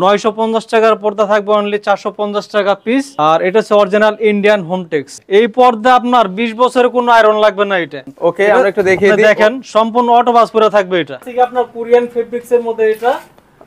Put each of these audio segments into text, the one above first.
950 টাকার পর্দা থাকবে অনলি 450 টাকা পিস। আর এটা হচ্ছে অরিজিনাল ইন্ডিয়ান হোমটেক্স। এই পর্দা আপনার 20 বছরের কোনো আয়রন লাগবে না। এটা ওকে, আমরা একটু দেখিয়ে দিই। দেখেন সম্পূর্ণ অটো বাস পুরো থাকবে। এটা ঠিক আপনার কোরিয়ান ফেব্রিক্স এর মধ্যে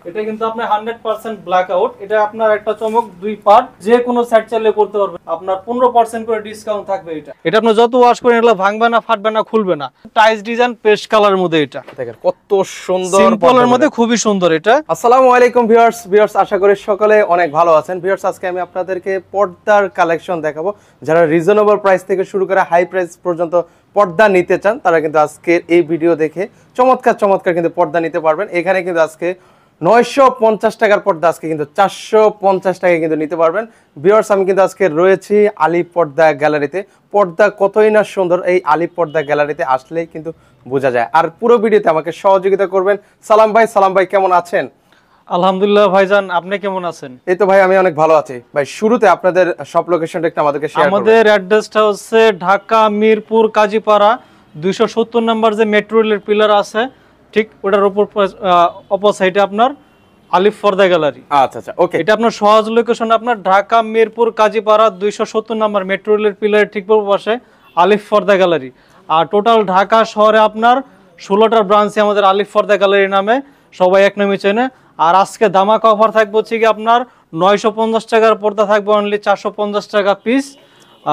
এটা কিন্তু আপনার 100% ব্ল্যাক আউট। এটা আপনার একটা চমক, 2 পার্ট, যে কোনো সেট চাইলে করতে পারবেন। আপনার 15% করে ডিসকাউন্ট থাকবে। এটা আপনি যত ওয়াশ করেন এগুলো ভাঙবে না, ফাটবে না, খুলবে না। টাইস ডিজাইন পেস্ট কালারের মধ্যে। এটা দেখেন কত সুন্দর, সিম্পলের মধ্যে খুবই সুন্দর। এটা আসসালামু আলাইকুম ভিউয়ার্স, আশা করি সকলে অনেক ভালো আছেন। ভিউয়ার্স, আজকে আমি আপনাদেরকে পর্দার কালেকশন দেখাবো। যারা রিজনেবল প্রাইস থেকে শুরু করে হাই প্রাইস পর্যন্ত পর্দা নিতে চান তারা কিন্তু আজকের এই ভিডিও দেখে চমৎকার কিন্তু পর্দা নিতে পারবেন। এখানে কিন্তু আজকে 950 টাকার পর্দা আজকে কিন্তু 450 টাকায় কিন্তু নিতে পারবেন। ভিউয়ার্স, আমি কিন্তু আজকে রয়েছি আলী পর্দা গ্যালারিতে। পর্দা কতই না সুন্দর, এই আলী পর্দা গ্যালারিতে আসলেই কিন্তু বোঝা যায়। আর পুরো ভিডিওতে আমাকে সহযোগিতা করবেন সালাম ভাই কেমন আছেন? আলহামদুলিল্লাহ ভাইজান, আপনি কেমন আছেন? এই তো ভাই, আমি অনেক ভালো আছি। ভাই, শুরুতে আপনাদের শপ লোকেশনটা একটু আমাদেরকে শেয়ার করবেন। আমাদের অ্যাড্রেসটা হচ্ছে ঢাকা মিরপুর কাজীপাড়া 270 নম্বর যে মেট্রো রেলের পিলার আছে, ঠিক ওটার উপর অপোজিটে আপনার আলিফ পর্দা গ্যালারি। আচ্ছা, ওকে। এটা আপনার সহজ লোকেশন, আপনার ঢাকা মিরপুর কাজীপাড়া 270 নম্বর মেট্রো রেলের পিলারের ঠিক পূর্ব পাশে আলিফ পর্দা গ্যালারি। আর টোটাল ঢাকা শহরে আপনার 16টা ব্রাঞ্চে আমাদের আলিফ পর্দা গ্যালারি নামে সবাই এক নামে চেনে। আর আজকে ধামাকা অফার থাকবে হচ্ছে কি আপনার 950 টাকার পর্দা থাকবে অনলি 450 টাকা পিস।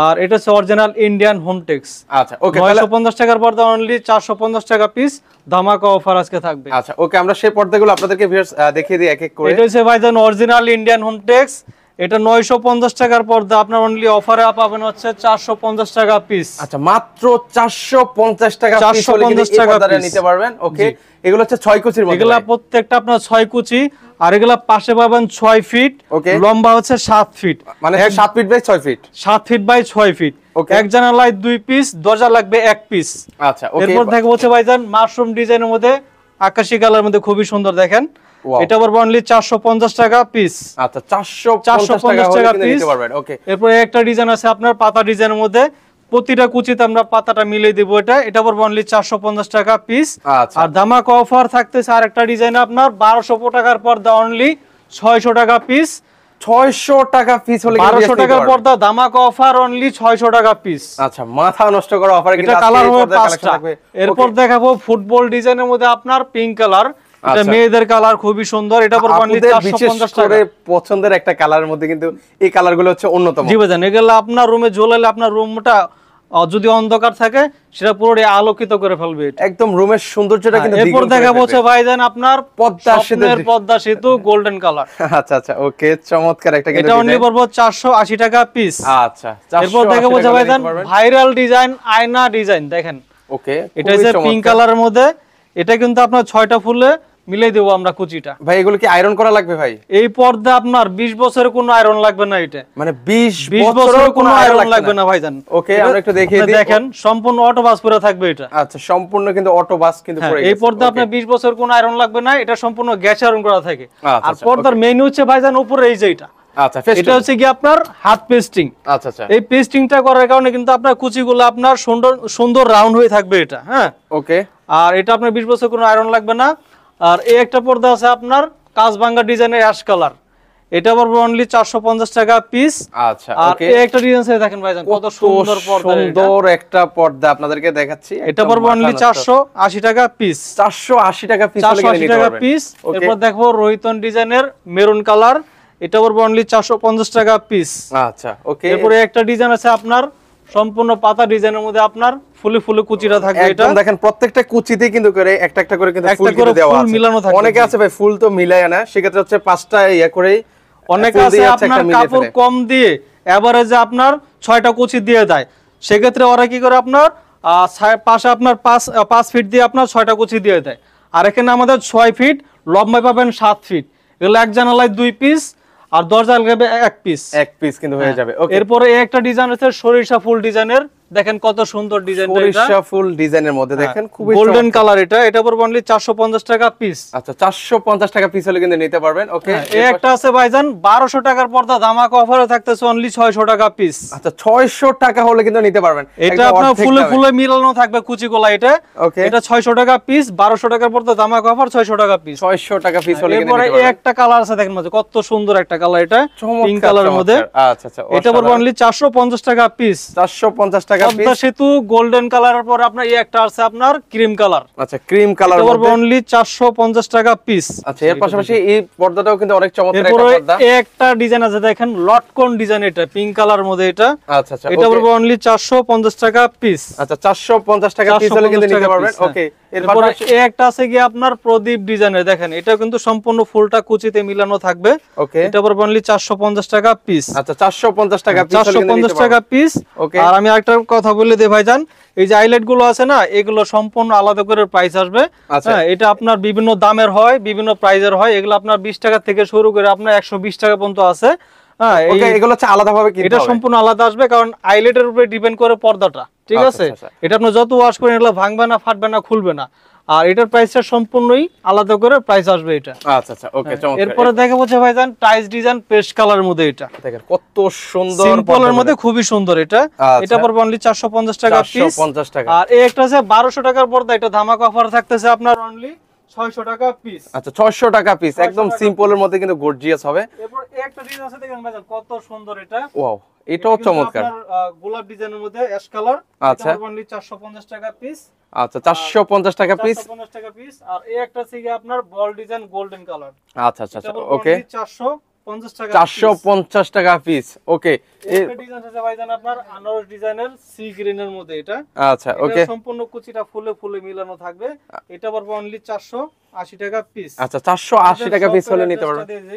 আর এটা হচ্ছে অরিজিনাল ইন্ডিয়ান হোমটেক্স। আচ্ছা, ওকে। 950 টাকার পর্দা অনলি 450 টাকা পিস, ধামাকা অফার আজকে থাকবে। আচ্ছা, ওকে, আমরা সেই পর্দাগুলো আপনাদেরকে ভিউয়ার্স দেখিয়ে দিই এক এক করে। এটা হচ্ছে ভাইজান অরিজিনাল ইন্ডিয়ান হোমটেক্স। এটা 950 টাকার পর্দা আপনার অনলি অফারে পাবেন হচ্ছে 450 টাকা পিস। আচ্ছা, মাত্র 450 টাকা পিস হলে কিন্তু এই পর্দাটা নিতে পারবেন। ওকে, এগুলো হচ্ছে 6 কুচির মধ্যে। এগুলা প্রত্যেকটা আপনার 6 কুচি, আর এগুলা পাশে পাবেন 6 ফিট, লম্বা হচ্ছে 7 ফিট, মানে 7 feet by 6 feet, 7 feet by 6 feet. এক জানালায় 2 পিস, দরজা লাগবে 1 পিস। আচ্ছা, ওকে। এরপর দেখো হচ্ছে ভাইজান মাশরুম ডিজাইনের মধ্যে আকাশী কালারের মধ্যে খুবই সুন্দর। দেখেন এটা পড়বে অনলি 450 টাকা পিস। আচ্ছা, 450 টাকা হলে নিতে পারবেন। ওকে, এরপর একটা ডিজাইন আছে আপনার পাতা ডিজাইনের মধ্যে, প্রতিটা কুচিতে আমরা পাতাটা মিলিয়ে দেব। এটা পড়বে অনলি 450 টাকা পিস। আর ধামাকা অফার থাকতেছে আরেকটা ডিজাইন আপনার 1200 টাকার পর্দা অনলি 600 টাকা পিস। 600 টাকা পিস হলে 1200 টাকার পর্দা ধামাকা অফার অনলি 600 টাকা পিস। আচ্ছা, মাথা নষ্ট করা অফার। এটা কালার হবে 5টা। এরপর দেখাবো ফুটবল ডিজাইনের মধ্যে আপনার পিঙ্ক কালার। এটা মেয়েদের কালার, খুবই সুন্দর। এটা পড়বে অনলি 450 টাকা। পছন্দের একটা কালারের মধ্যে কিন্তু এই কালারগুলো হচ্ছে অন্যতম। জি ভাইজান, এগুলো আপনার রুমে ঝোলালে আপনার রুমটা যদি অন্ধকার থাকে সেটা পুরোটাই আলোকিত করে ফেলবে। একদম রুমের সৌন্দর্যটা কিন্তু এরপর দেখাবো হচ্ছে ভাইজান আপনার পদ্মা সেতু গোল্ডেন কালার। আচ্ছা, ওকে, চমৎকার একটা। এটা অনলি পড়বে 480 টাকা পিস। আচ্ছা, এরপর দেখাবো হচ্ছে ভাইজান ভাইরাল ডিজাইন আয়না ডিজাইন। দেখেন ওকে, এটা হচ্ছে পিঙ্ক কালারের মধ্যে। এটা কিন্তু আপনার 6টা ফুলে মিলাই দেবো আমরা কুচিটা। ভাই, এগুলো কি আয়রন করা লাগবে ভাই? এই পর্দা আপনার 20 বছরের কোনো আয়রন লাগবে না। এটা মানে 20 বছরের কোনো আয়রন লাগবে না ভাইজান। ওকে, আমরা একটু দেখিয়ে দিই। দেখেন সম্পূর্ণ অটো বাস পুরো থাকবে। এটা আচ্ছা, সম্পূর্ণ কিন্তু অটো বাস কিন্তু পুরো। এই পর্দা আপনার 20 বছরের কোনো আয়রন লাগবে না। এটা সম্পূর্ণ গ্যাস আয়রন করা থাকে। আর পর্দার মেইন হচ্ছে ভাইজান উপরে এই যে এটা। আচ্ছা, এটা হচ্ছে কি আপনার হাত পেস্টিং। আচ্ছা, এই পেস্টিংটা করার কারণে কিন্তু আপনার কুচিগুলো আপনার সুন্দর রাউন্ড হয়ে থাকবে। এটা ওকে। আর এটা আপনার 20 বছর কোনো আয়রন লাগবে না। আর এই একটা পর্দা আছে আপনার কাঁচভাঙ্গা ডিজাইনের অ্যাশ কালার। এটা পড়বে অনলি 450 টাকা পিস। আচ্ছা, আর এই একটা ডিজাইন আছে দেখেন ভাইজান, কত সুন্দর পর্দা। সুন্দর একটা পর্দা আপনাদেরকে দেখাচ্ছি। এটা পড়বে অনলি 480 টাকা পিস। 480 টাকা পিস হলে নিতে পারবেন। এরপর দেখো রোহিতন ডিজাইনের মেরুন কালার। এটা পড়বে অনলি 450 টাকা পিস। আচ্ছা, ওকে। এরপরে একটা ডিজাইন আছে আপনার সম্পূর্ণ পাতা ডিজাইনের মধ্যে আপনার ফুলে কুচিটা থাকবে। এটা দেখেন প্রত্যেকটা কুচিতে কিন্তু করে একটা করে কিন্তু ফুল কিন্তু দেওয়া আছে। মিলানো থাকে। অনেকে আছে ভাই ফুল তো মিলায় না, সেক্ষেত্রে হচ্ছে 5টা ইয়া করে। অনেকে আছে আপনার কাপড় কম দিয়ে এভারেজে আপনার 6টা কুচি দিয়ে দেয়। সেক্ষেত্রে ওরা কি করে আপনার পাশে আপনার 5 ফিট দিয়ে আপনার 6টা কুচি দিয়ে দেয়। আর এখানে আমাদের 6 ফিট, লম্বায় পাবেন 7 ফিট। এগুলো এক জানালায় 2 পিস, আর দরজা লাগবে 1 পিস। 1 পিস কিন্তু হয়ে যাবে। ওকে, এরপরে একটা ডিজাইন আছে সরিষা ফুল ডিজাইনের। দেখেন কত সুন্দর ডিজাইন, সরিষা ফুল ডিজাইনের মধ্যে দেখেন খুবই গোল্ডেন কালার। এটা পড়বে অনলি 450 টাকা পিস। আচ্ছা 450 টাকা পিস হলে কিন্তু নিতে পারবেন। ওকে, এই একটা আছে ভাইজান 1200 টাকার পর্দা, ধামাকা অফারে থাকতেছে অনলি 600 টাকা পিস। আচ্ছা 600 টাকা হলে কিন্তু নিতে পারবেন। এটা আপনার ফুলে ফুলে মিলানো থাকবে কুচি গোলা। এটা 600 টাকা পিস, 1200 টাকার পর্দা, ধামাকা অফার 600 টাকা পিস। 600 টাকা পিস হলে কিন্তু নিতে পারবেন। এই একটা কালার আছে দেখেন মধ্যে কত সুন্দর একটা কালার, এটা পিঙ্ক কালারের মধ্যে। আচ্ছা আচ্ছা, এটা পড়বে অনলি 450 টাকা পিস। 450 টাকা পিস। পদ্মা সেতু গোল্ডেন কালারের পর আপনার এই একটা আছে আপনার ক্রিম কালার। আচ্ছা ক্রিম কালার এটা পড়বে অনলি 450 টাকা পিস। আচ্ছা এর পাশাপাশি এই পর্দাটাও কিন্তু অনেক চমৎকার একটা পর্দা। এই একটা ডিজাইন আছে দেখেন লটকন ডিজাইন, এটা পিঙ্ক কালার মধ্যে। এটা আচ্ছা আচ্ছা, এটা পড়বে অনলি 450 টাকা পিস। আচ্ছা 450 টাকা পিস হলে কিন্তু নিতে পারবেন। ওকে, এরপর এই একটা আছে কি আপনার প্রদীপ ডিজাইনের, দেখেন এটা কিন্তু সম্পূর্ণ ফুলটা কুচিতে মিলানো থাকবে। ওকে, এটা পড়বে অনলি 450 টাকা পিস। আচ্ছা 450 টাকা পিস হলে কিন্তু নিতে 450 টাকা পিস। ওকে, আর আমি একটা কথা বলে দেই ভাইজান, এই যে হাইলাইট গুলো আছে না, এগুলো সম্পূর্ণ আলাদা করে প্রাইস আসবে। হ্যাঁ, এটা আপনার বিভিন্ন দামের হয়, বিভিন্ন প্রাইজের হয়। এগুলো আপনার 20 টাকা থেকে শুরু করে আপনার 120 টাকা পর্যন্ত আছে। হ্যাঁ, এগুলো হচ্ছে আলাদাভাবে কিনতে হবে। এটা সম্পূর্ণ আলাদা আসবে, কারণ হাইলাইটের উপরে ডিপেন্ড করে পর্দাটা। ঠিক আছে, এটা আপনি যত ওয়াশ করেন এগুলো ভাঙবে না, ফাটবে না, খুলবে না। আর এটার প্রাইসটা সম্পূর্ণই আলাদা করে প্রাইস আসবে এটা। আচ্ছা আচ্ছা, ওকে চমৎকার। এরপরে দেখা যাচ্ছে ভাইজান টাইলস ডিজাইন পেস্ট কালারের মধ্যে। এটা দেখেন কত সুন্দর, সিম্পলের মধ্যে খুবই সুন্দর। এটা এটা পড়বে অনলি 450 টাকা পিস। 450 টাকা। আর এই একটা আছে 1200 টাকার পর্দা, এটা ধামাকা অফার থাকতেছে আপনার অনলি 600 টাকা পিস। আচ্ছা 600 টাকা পিস, একদম সিম্পলের মধ্যে কিন্তু গর্জিয়াস হবে। এরপর এই একটা ডিজাইন আছে দেখেন ভাইজান কত সুন্দর। এটা ওয়াও, এটাও চমৎকার। গোলাপ ডিজাইনের মধ্যে অ্যাশ কালার। আচ্ছা, এটা অনলি 450 টাকা পিস। আচ্ছা 450 টাকা পিস। 450 টাকা পিস। আর এই একটা আছে কি আপনার বল ডিজাইন গোল্ডেন কালার। আচ্ছা আচ্ছা, ওকে 450 টাকা 450 টাকা পিস। ওকে, একটা ডিজাইন আছে ভাইজান আপনার আনারস ডিজাইনের সি গ্রিনের মধ্যে। এটা আচ্ছা ওকে, সম্পূর্ণ কুচিটা ফুলে ফুলে মিলানো থাকবে। এটা পড়বে অনলি 480 টাকা পিস। আচ্ছা 480 টাকা পিস হলে নিতে পারবেন।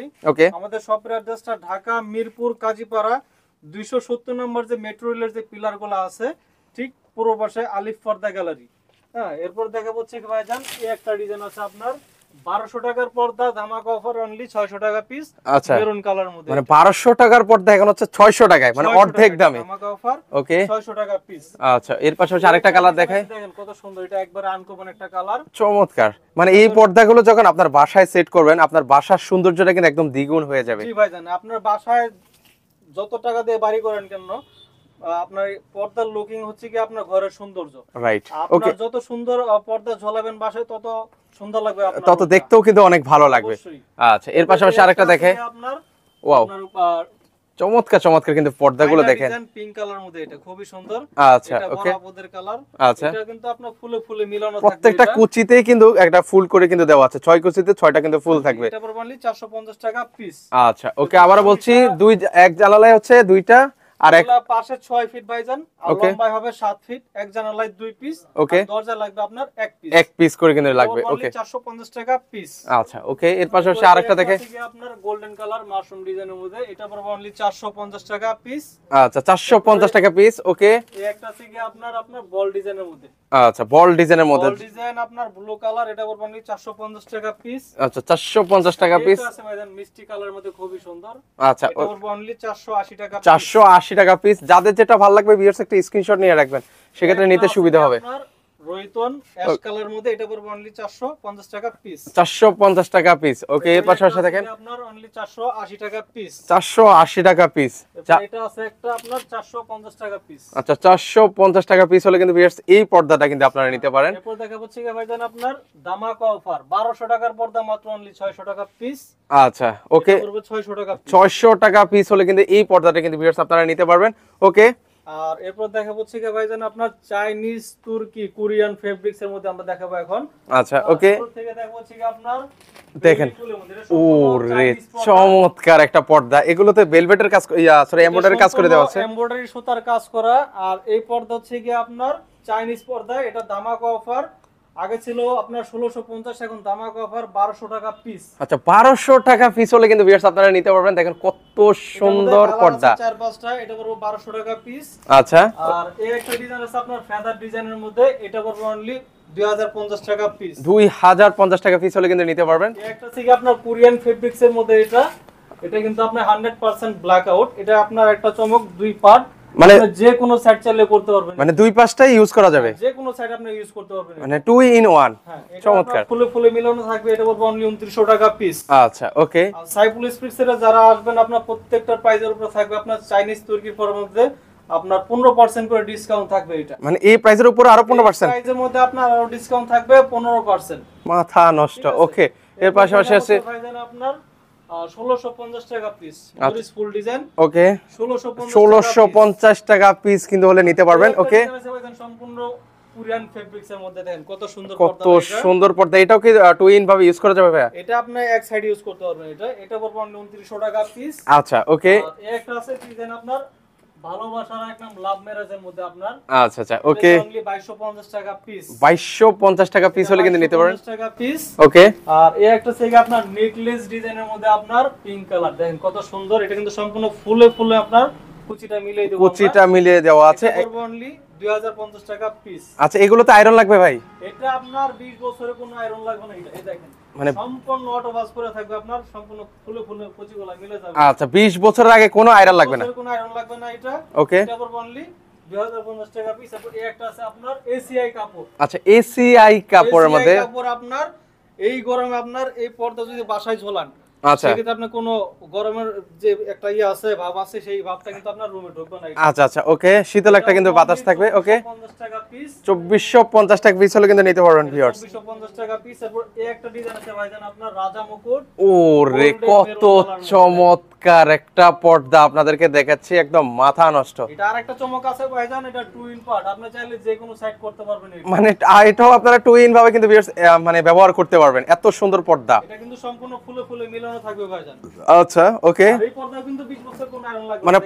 ওকে, আমাদের শপের অ্যাড্রেসটা ঢাকা মিরপুর কাজীপাড়া 270 নম্বর যে মেট্রো রেলের যে পিলার গুলো আছে, ঠিক পূর্ব পাশে আলিফ পর্দা গ্যালারি। হ্যাঁ, এরপর দেখা হচ্ছে কি ভাইজান এই একটা ডিজাইন আছে আপনার 1200 টাকার পর্দা, ধামাকা অফার অনলি 600 টাকা পিস। আচ্ছা, মেরুন কালার মধ্যে। মানে 1200 টাকার পর্দা এখন হচ্ছে 600 টাকায়, মানে অর্ধেক দামে। ধামাকা অফার ওকে 600 টাকা পিস। আচ্ছা, এর পাশাপাশি আরেকটা কালার দেখাই। দেখেন কত সুন্দর, এটা একবারে আনকমন একটা কালার, চমৎকার। মানে এই পর্দাগুলো যখন আপনার বাসায় সেট করবেন, আপনার বাসার সৌন্দর্যটা কিন্তু একদম দ্বিগুণ হয়ে যাবে। জি ভাইজান, আপনার বাসায় যত টাকা দিয়ে বাড়ি করেন কেন, আপনার পর্দার লুকিং হচ্ছে কি আপনার ঘরের সৌন্দর্য। রাইট, ওকে, যত সুন্দর পর্দা ঝোলাবেন বাসায় তত সুন্দর লাগবে আপনার, তত দেখতেও কিন্তু অনেক ভালো লাগবে। আচ্ছা, এর পাশাপাশি আরেকটা দেখে। আপনার ওয়াও, চমৎকার চমৎকার কিন্তু পর্দাগুলো দেখেন। পিঙ্ক কালার মধ্যে, এটা খুবই সুন্দর। আচ্ছা ওকে, বরাবরের কালার। আচ্ছা, এটা কিন্তু আপনার ফুলে ফুলে মিলানো থাকবে। প্রত্যেকটা কুচিতেই কিন্তু একটা ফুল করে কিন্তু দেওয়া আছে। 6 কুচিতে 6টা কিন্তু ফুল থাকবে। এটা পড়বে অনলি 450 টাকা পিস। আচ্ছা ওকে, আবারো বলছি, এক জানালায় হচ্ছে দুইটা, আর এক পাশে 6 ফিট ভাইজান, আর লম্বায় হবে 7 ফিট। এক জানালায় 2 পিস। ওকে, দরজা লাগবে আপনার 1 পিস। 1 পিস করে কিন্তু লাগবে। ওকে, 450 টাকা পিস। আচ্ছা ওকে, এর পাশাপাশি আরেকটা দেখে। আপনার গোল্ডেন কালার মাশরুম ডিজাইনের মধ্যে, এটা পড়বে অনলি 450 টাকা পিস। আচ্ছা 450 টাকা পিস। ওকে, এই একটা আছে কি আপনার বল ডিজাইনের মধ্যে। আচ্ছা, বল ডিজাইনের মধ্যে, বল ডিজাইন আপনার ব্লু কালার, এটা পড়বে অনলি 450 টাকা পিস। আচ্ছা 450 টাকা পিস। এটা আছে ভাইজান মিষ্টি কালারের মধ্যে, খুবই সুন্দর। আচ্ছা, এটা পড়বে অনলি 480 টাকা পিস। 480 টাকা পিস। যাদের যেটা ভালো লাগবে ভিউয়ার্স একটা স্ক্রিনশট নিয়ে রাখবেন, সেক্ষেত্রে নিতে সুবিধা হবে। রয়তন অ্যাশ কালারের মধ্যে, এটা পড়বে অনলি 450 টাকা পিস। 450 টাকা পিস। ওকে, এর পাশাপাশি দেখেন আপনার অনলি 480 টাকা পিস। 480 টাকা পিস। এটা আছে একটা আপনার 450 টাকা পিস। আচ্ছা 450 টাকা পিস হলে কিন্তু ভিউয়ার্স এই পর্দাটা কিন্তু আপনারা নিতে পারেন। এরপর দেখা হচ্ছে কি ভাইজান আপনার ধামাকা অফার 1200 টাকার পর্দা মাত্র অনলি 600 টাকা পিস। আচ্ছা ওকে, এটা পড়বে 600 টাকা পিস। 600 টাকা পিস হলে কিন্তু এই পর্দাটা কিন্তু ভিউয়ার্স আপনারা নিতে পারবেন। ওকে, আর এরপর দেখা হচ্ছে কি ভাইজান আপনার চাইনিজ, তুর্কি, কোরিয়ান ফেব্রিক্স এর মধ্যে আমরা দেখাবো এখন। আচ্ছা ওকে, থেকে দেখা হচ্ছে কি আপনার দেখেন, ওরে চমৎকার একটা পর্দা। এগুলোতে ভেলভেটের কাজ, সরি এমব্রয়ডারি কাজ করে দেওয়া আছে, এমব্রয়ডারি সুতার কাজ করা। আর এই পর্দা হচ্ছে কি আপনার চাইনিজ পর্দা। এটা ধামাকা অফার, আগে ছিল আপনার 1650, এখন ধামাকা অফার 1200 টাকা পিস। আচ্ছা 1200 টাকা পিস হলে কিন্তু ভিউয়ার্স আপনারা নিতে পারবেন। দেখেন কত সুন্দর পর্দা, 4-5টা, এটা পড়বে 1200 টাকা পিস। আচ্ছা, আর এই একটা ডিজাইন আছে আপনার ফেদার ডিজাইনের মধ্যে, এটা পড়বে অনলি 2050 টাকা পিস। 2050 টাকা পিস হলে কিন্তু নিতে পারবেন। এই একটা থেকে আপনার কোরিয়ান ফেব্রিক্স এর মধ্যে, এটা কিন্তু আপনার 100% ব্ল্যাক আউট। এটা আপনার একটা চমক, 2 পার্ট। মানে যে কোনো সাইড চাইলে করতে পারবেন, মানে দুই পাশটাই ইউজ করা যাবে, যে কোনো সাইড আপনি ইউজ করতে পারবেন, মানে 2 in 1। হ্যাঁ চমৎকার। ফুলে ফুলে মিলানো থাকবে, এটা পড়বে অনলি 2900 টাকা পিস। আচ্ছা ওকে। আর সাইফুল স্পিক্সের যারা আসবেন আপনার প্রত্যেকটা প্রাইজের উপর থাকবে আপনার চাইনিজ তুর্কি ফোর মধ্যে আপনার 15% করে ডিসকাউন্ট থাকবে। এটা মানে এই প্রাইসের উপর আরো 15%? প্রাইজের মধ্যে আপনার আরো ডিসকাউন্ট থাকবে 15%। মাথা নষ্ট। ওকে, এর পাশাপাশি আছে ভাইজান আপনার 1650 টাকা পিস, মরিস ফুল ডিজাইন। ওকে, 1650 টাকা পিস কিন্তু হলে নিতে পারবেন। ওকে, সম্পূর্ণ কোরিয়ান ফেব্রিক্স এর মধ্যে দেখেন কত সুন্দর কত পর্দা। সুন্দর পর্দা। এটাও কি 2 in ভাবে ইউজ করা যাবে ভাইয়া? এটা আপনি এক সাইড ইউজ করতে পারবেন। এটা পড়বে 2900 টাকা পিস। আচ্ছা ওকে। আর একটা আছে ডিজাইন আপনার ভালোবাসার এক নাম লাভ ম্যারেজের মধ্যে আপনার। আচ্ছা আচ্ছা ওকে, অনলি 2250 টাকা পিস। 2250 টাকা পিস হলে কিন্তু নিতে পারেন। 2250 টাকা পিস। ওকে, আর এই একটা থেকে আপনার নেকলেস ডিজাইনের মধ্যে আপনার পিঙ্ক কালার দেখেন কত সুন্দর। এটা কিন্তু সম্পূর্ণ ফুলে ফুলে আপনার কুচিটা মিলিয়ে দেব, কুচিটা মিলিয়ে দেওয়া আছে। অনলি 2050 টাকা পিস। আচ্ছা, এগুলোতে আয়রন লাগবে ভাই? এটা আপনার 20 বছরের কোনো আয়রন লাগবে না। এটা এই দেখেন মানে সম্পূর্ণ অটো ওয়াশ করে থাকবে আপনার, সম্পূর্ণ ফুলে ফুলে কুচিগুলো মিলে যাবে। আচ্ছা, 20 বছরের আগে কোনো আয়রন লাগবে না? কোনো আয়রন লাগবে না। এটা ওকে, এটা পড়বে অনলি 2050 টাকা পিস। তারপর এই একটা আছে আপনার এসিআই কাপড়। আচ্ছা, এসিআই কাপড়ের মধ্যে কাপড় আপনার এই গরমে আপনার এই পর্দা যদি বাসায় ঝোলান, আচ্ছা সেক্ষেত্রে আপনার কোনো গরমের যে একটা আছে ভাব আছে, সেই ভাবটা কিন্তু আপনার রুমে ঢুকবে না। আচ্ছা আচ্ছা ওকে, শীতল একটা কিন্তু বাতাস থাকবে। ওকে, 50 টাকা পিস। 2450 টাকা পিস হলে কিন্তু নিতে পারবেন ভিউয়ার্স। 2450 টাকা পিস। তারপর এই একটা ডিজাইন আছে ভাইজান আপনার রাজা মুকুট। ওরে কত চমৎকার একটা পর্দা আপনাদেরকে দেখাচ্ছি, একদম মাথা নষ্ট। এটা আরেকটা চমক আছে ভাইজান, এটা 2 in পার্ট, আপনি চাইলে যে কোনো সাইড করতে পারবেন। মানে এটাও আপনারা 2 in ভাবে কিন্তু ভিউয়ার্স মানে ব্যবহার করতে পারবেন। এত সুন্দর পর্দা। এটা কিন্তু সম্পূর্ণ ফুলে ফুলে মিলানো থাকবে ভাইজান। আচ্ছা ওকে, আর এই পর্দা কিন্তু 20 বছর কোনো আয়রন লাগবে না। মানে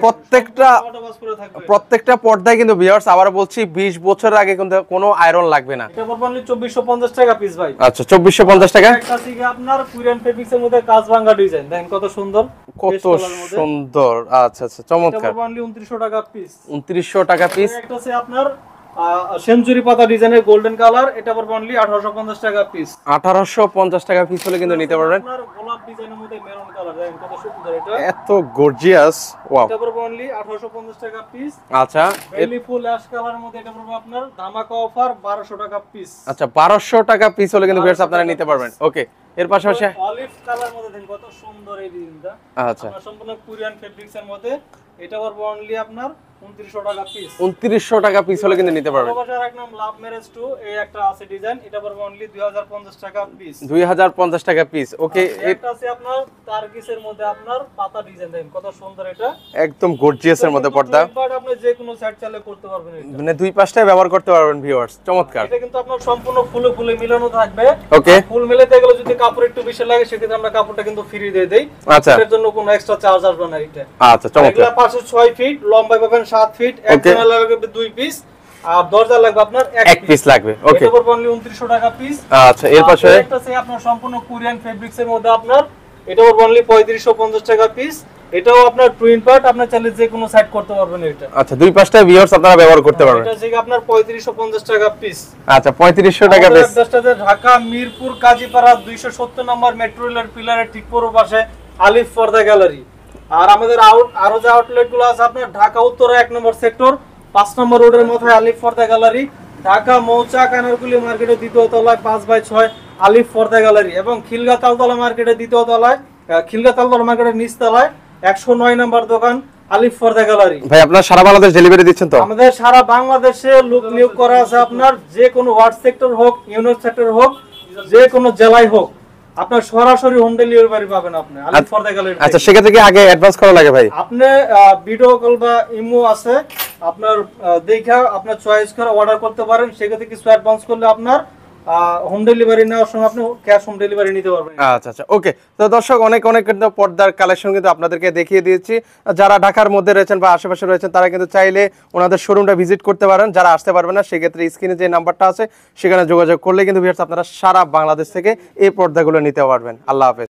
প্রত্যেকটা পর্দায় কিন্তু ভিউয়ার্স আবার বলছি 20 বছরের আগে কিন্তু কোনো আয়রন লাগবে না। এটা পড়বে অনলি 2450 টাকা পিস ভাই। আচ্ছা, 2450 টাকা। একটা থেকে আপনার কোরিয়ান ফেব্রিক্সের মধ্যে কাজ ভাঙা ডিজাইন দেখেন কত সুন্দর, কত সুন্দর। আচ্ছা আচ্ছা চমৎকার। এটা পড়বে অনলি 2900 টাকা পিস। 2900 টাকা পিস। একটা আছে আপনার সেঞ্চুরি পাতা ডিজাইনের গোল্ডেন কালার, এটা পড়বে অনলি 1850 টাকা পিস। 1850 টাকা পিস হলে কিন্তু নিতে পারবেন। আপনার গোলাপ ডিজাইনের মধ্যে মেরুন কালার দেখেন কত সুন্দর। এটা এত গর্জিয়াস, ওয়াও। এটা পড়বে অনলি 1850 টাকা পিস। আচ্ছা, বেলি ফুল অ্যাশ কালারের মধ্যে এটা পড়বে আপনার ধামাকা অফার 1200 টাকা পিস। আচ্ছা 1200 টাকা পিস হলে কিন্তু ভিউয়ার্স আপনারা নিতে পারবেন। ওকে, এর পাশাপাশি অলিভ কালার মধ্যে দেখেন কত সুন্দর এই ডিজাইনটা। আচ্ছা, আপনার সম্পূর্ণ কোরিয়ান ফেব্রিক্সের মধ্যে, এটা পড়বে অনলি আপনার 2900 টাকা পিস। 2900 টাকা পিস হলে কিন্তু নিতে পারবেন। ভালোবাসার এক নাম লাভ ম্যারেজ 2, এই একটা আছে ডিজাইন, এটা পড়বে অনলি 2050 টাকা পিস। 2050 টাকা পিস। ওকে, এটা আছে আপনার টার্কিসের মধ্যে আপনার পাতা ডিজাইন দেখেন কত সুন্দর। এটা একদম গর্জিয়াসের মধ্যে পর্দা। বাট আপনি যে কোনো সাইড চাইলে করতে পারবেন। এটা মানে দুই পাশটাই ব্যবহার করতে পারবেন ভিউয়ার্স, চমৎকার। এটা কিন্তু আপনার সম্পূর্ণ ফুলে ফুলে মিলানো থাকবে। ওকে, ফুল মিলাতে গেলে যদি কাপড় একটু বেশি লাগে সেক্ষেত্রে আমরা কাপড়টা কিন্তু ফ্রি দিয়ে দেই। আচ্ছা, এর জন্য কোনো এক্সট্রা চার্জ আসবে না। এটা আচ্ছা চমৎকার। এগুলা পাশে 6 ফিট, লম্বায় পাবেন 7 ফিট, এক জানালা লাগবে 2 পিস, আর দরজা লাগবে আপনার 1 পিস লাগবে। ওকে, এটা পড়বে অনলি 2900 টাকা পিস। আচ্ছা, এর পাশে একটা আছে আপনার সম্পূর্ণ কোরিয়ান ফেব্রিক্স এর মধ্যে আপনার, এটা পড়বে অনলি 3550 টাকা পিস। এটাও আপনার টুইন পার্ট, আপনি চাইলে যে কোনো সাইড করতে পারবেন। এটা আচ্ছা, দুই পাশটাই ভিউয়ার্স আপনারা ব্যবহার করতে পারবেন। এটা থেকে আপনার 3550 টাকা পিস। আচ্ছা, 3500 টাকা পিস। অ্যাড্রেসটা ঢাকা মিরপুর কাজীপাড়া 270 নম্বর মেট্রো রেলের পিলারের ঠিক পূর্ব পাশে আলিফ পর্দা গ্যালারি। আর আমাদের আরো যে আউটলেট গুলো আছে আপনার ঢাকা উত্তরা 1 নম্বর সেক্টর 5 নম্বর রোডের মাথায় আলিফ পর্দা গ্যালারি, ঢাকা মৌচাক আনারকুলি মার্কেটের 2য় তলায় 5/6 আলিফ পর্দা গ্যালারি, এবং খিলগা তালতলা মার্কেটের 2য় তলায়, খিলগা তালতলা মার্কেটের নিচ তলায় 109 নম্বর দোকান আলিফ পর্দা গ্যালারি। ভাই আপনারা সারা বাংলাদেশ ডেলিভারি দিচ্ছেন তো? আমাদের সারা বাংলাদেশে লোক নিয়োগ করা আছে। আপনার যে কোনো ওয়ার্ড সেক্টর হোক, ইউনিট সেক্টর হোক, যে কোনো জেলায় হোক, আপনার সরাসরি হোম ডেলিভারি পাবেন আপনি আলিফ পর্দা গ্যালারি। আচ্ছা, সেক্ষেত্রে কি আগে অ্যাডভান্স করা লাগে ভাই? আপনি ভিডিও কল বা ইমো আছে, আপনার দেখা আপনার চয়েস করে অর্ডার করতে পারেন। সেক্ষেত্রে কিছু অ্যাডভান্স করলে আপনার হোম ডেলিভারি নেওয়ার সময় আপনি ক্যাশ হোম ডেলিভারি নিতে পারবেন। আচ্ছা আচ্ছা ওকে। তো দর্শক, অনেক কিন্তু পর্দার কালেকশন কিন্তু আপনাদেরকে দেখিয়ে দিয়েছি। যারা ঢাকার মধ্যে রয়েছেন বা আশেপাশে রয়েছেন তারা কিন্তু চাইলে ওনাদের শোরুমটা ভিজিট করতে পারেন। যারা আসতে পারবেন না সেক্ষেত্রে স্ক্রিনে যে নাম্বারটা আছে সেখানে যোগাযোগ করলে কিন্তু ভিউয়ার্স আপনারা সারা বাংলাদেশ থেকে এই পর্দাগুলো নিতে পারবেন। আল্লাহ হাফেজ।